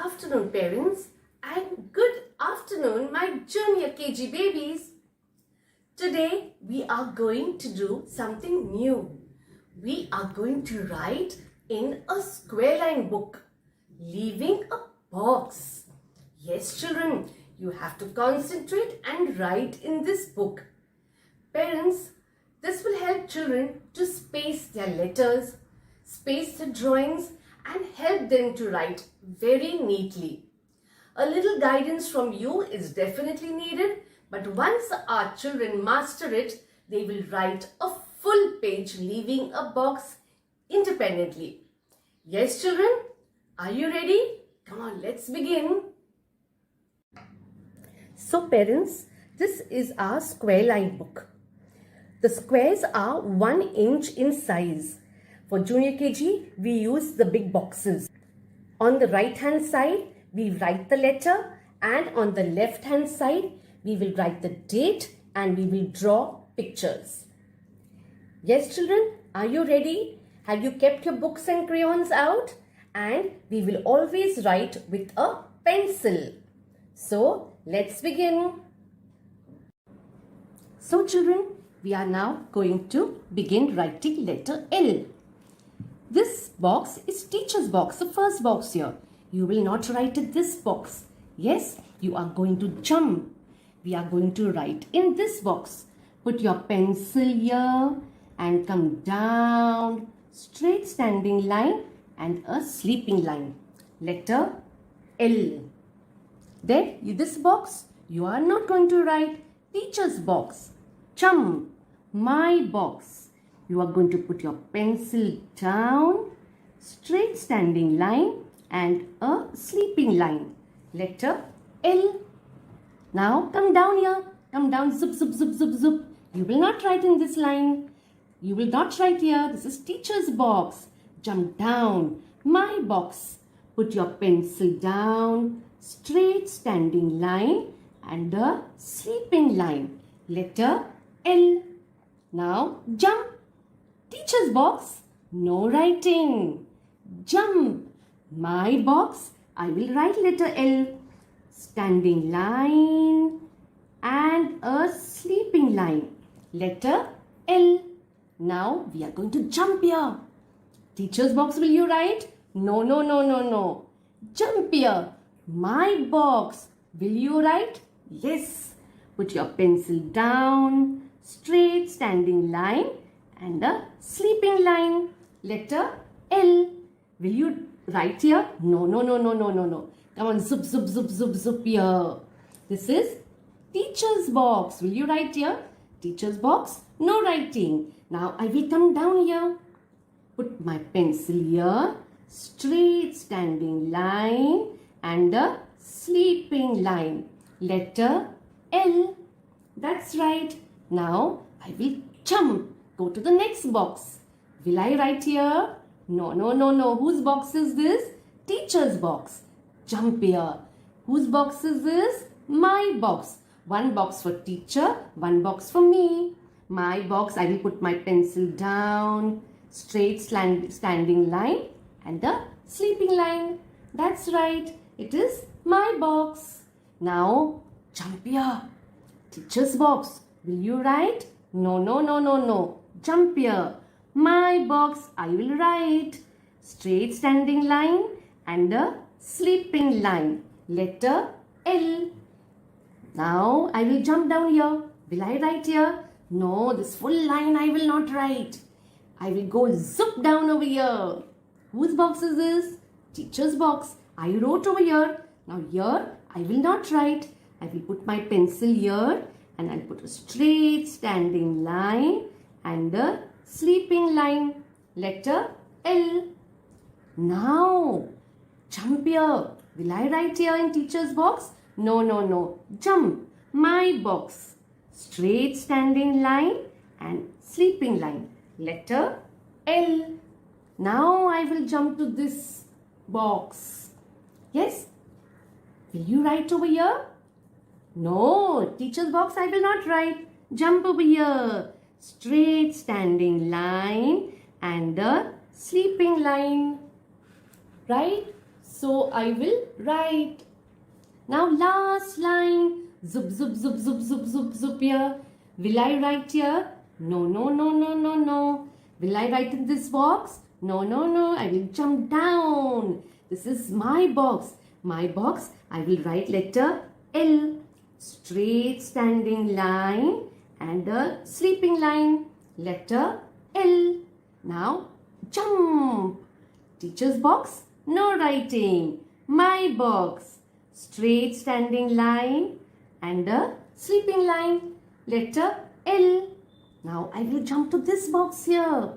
afternoon, parents, and good afternoon, my junior KG babies. Today, we are going to do something new. We are going to write in a square line book, leaving a box. Yes, children, you have to concentrate and write in this book. Parents, this will help children to space their letters, space the drawings, and help them to write very neatly. A little guidance from you is definitely needed, but once our children master it, they will write a full page, leaving a box independently. Yes, children, are you ready? Come on, let's begin. So parents, this is our square line book. The squares are 1 inch in size. For junior KG, we use the big boxes. On the right hand side, we write the letter, and on the left hand side, we will write the date and we will draw pictures. Yes, children, are you ready? Have you kept your books and crayons out? And we will always write with a pencil. So, let's begin. So, children, we are now going to begin writing letter L. This box is teacher's box, the first box here. You will not write in this box. Yes, you are going to jump. We are going to write in this box. Put your pencil here and come down, straight standing line and a sleeping line. Letter L. Then this box, you are not going to write teacher's box. Jump, my box. You are going to put your pencil down, straight standing line and a sleeping line. Letter L. Now come down here. Come down, zip, zip, zip, zip, zip. You will not write in this line. You will not write here. This is teacher's box. Jump down, my box. Put your pencil down, straight standing line and a sleeping line. Letter L. Now jump. Teacher's box, no writing. Jump. My box, I will write letter L. Standing line and a sleeping line. Letter L. Now we are going to jump here. Teacher's box, will you write? No, no, no, no, no. Jump here. My box, will you write? Yes. Put your pencil down, straight standing line and a sleeping line. Letter L. Will you write here? No, no, no, no, no, no, no. Come on, zip, zip, zip, zip, zip here. This is teacher's box. Will you write here? Teacher's box, no writing. Now I will come down here. Put my pencil here, straight standing line and a sleeping line. Letter L. That's right. Now I will jump. Go to the next box. Will I write here? No, no, no, no. Whose box is this? Teacher's box. Jump here. Whose box is this? My box. One box for teacher, one box for me. My box, I will put my pencil down, straight standing line and the sleeping line. That's right. It is my box. Now jump here. Teacher's box. Will you write? No, no, no, no, no. Jump here. My box, I will write. Straight standing line and a sleeping line. Letter L. Now I will jump down here. Will I write here? No, this full line I will not write. I will go zip down over here. Whose box is this? Teacher's box. I wrote over here. Now here I will not write. I will put my pencil here and I'll put a straight standing line and a sleeping line. Letter L. Now jump here. Will I write here in teacher's box? No, no, no. Jump. My box. Straight standing line and sleeping line. Letter L. Now I will jump to this box. Yes? Will you write over here? No, teacher's box I will not write. Jump over here. Straight standing line and a sleeping line. Right? So I will write. Now last line. Zup, zup, zup, zup, zup, zup, zup here. Will I write here? No, no, no, no, no, no. Will I write in this box? No, no, no. I will jump down. This is my box. My box, I will write letter L. Straight standing line and a sleeping line. Letter L. Now jump. Teacher's box, no writing. My box. Straight standing line and a sleeping line. Letter L. Now I will jump to this box here.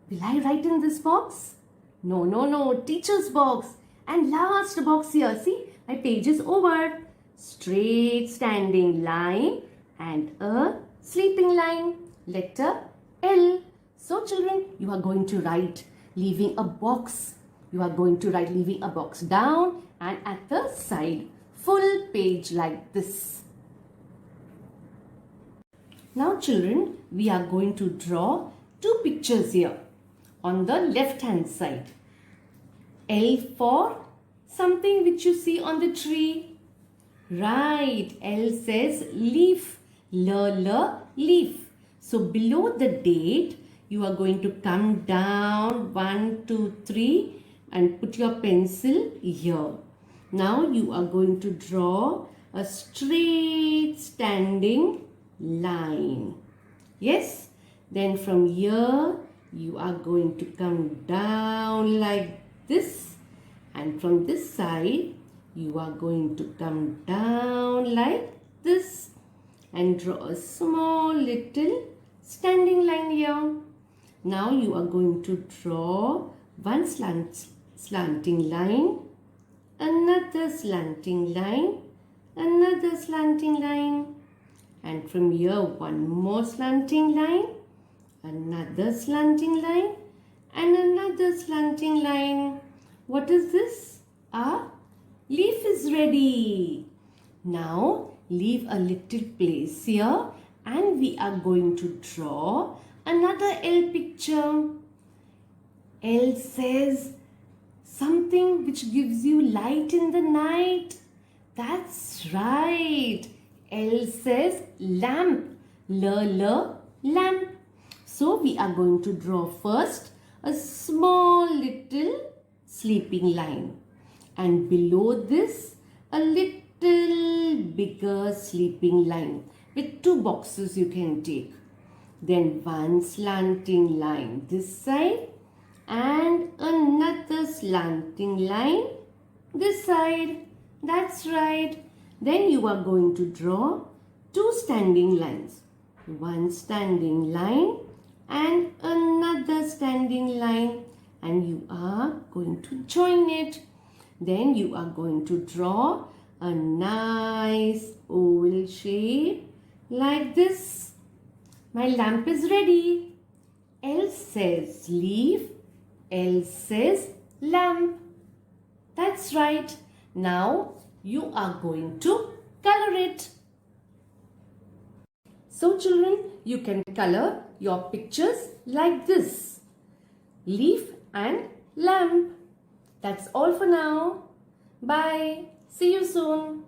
Will I write in this box? No, no, no. Teacher's box. And last box here. See, my page is over. Straight standing line and a sleeping line. Letter L. So children, you are going to write leaving a box. You are going to write leaving a box down and at the side. Full page like this. Now children, we are going to draw two pictures here on the left hand side. L for something which you see on the tree. Right, L says leaf. Leaf. So below the date, you are going to come down 1, 2, 3 and put your pencil here. Now you are going to draw a straight standing line. Yes, then from here you are going to come down like this, and from this side you are going to come down like this and draw a small little standing line here. Now you are going to draw one slanting line, another slanting line, another slanting line, and from here one more slanting line, another slanting line and another slanting line. What is this? A leaf is ready. Now leave a little place here and we are going to draw another L picture. L says something which gives you light in the night. That's right. L says lamp. Lamp. So we are going to draw first a small little sleeping line, and below this a little bigger sleeping line with two boxes you can take. Then one slanting line this side and another slanting line this side. That's right. Then you are going to draw two standing lines. One standing line and another standing line, and you are going to join it. Then you are going to draw a nice oval shape like this. My lamp is ready. L says leaf, L says lamp. That's right. Now you are going to color it. So children, you can color your pictures like this. Leaf and lamp. That's all for now. Bye. See you soon.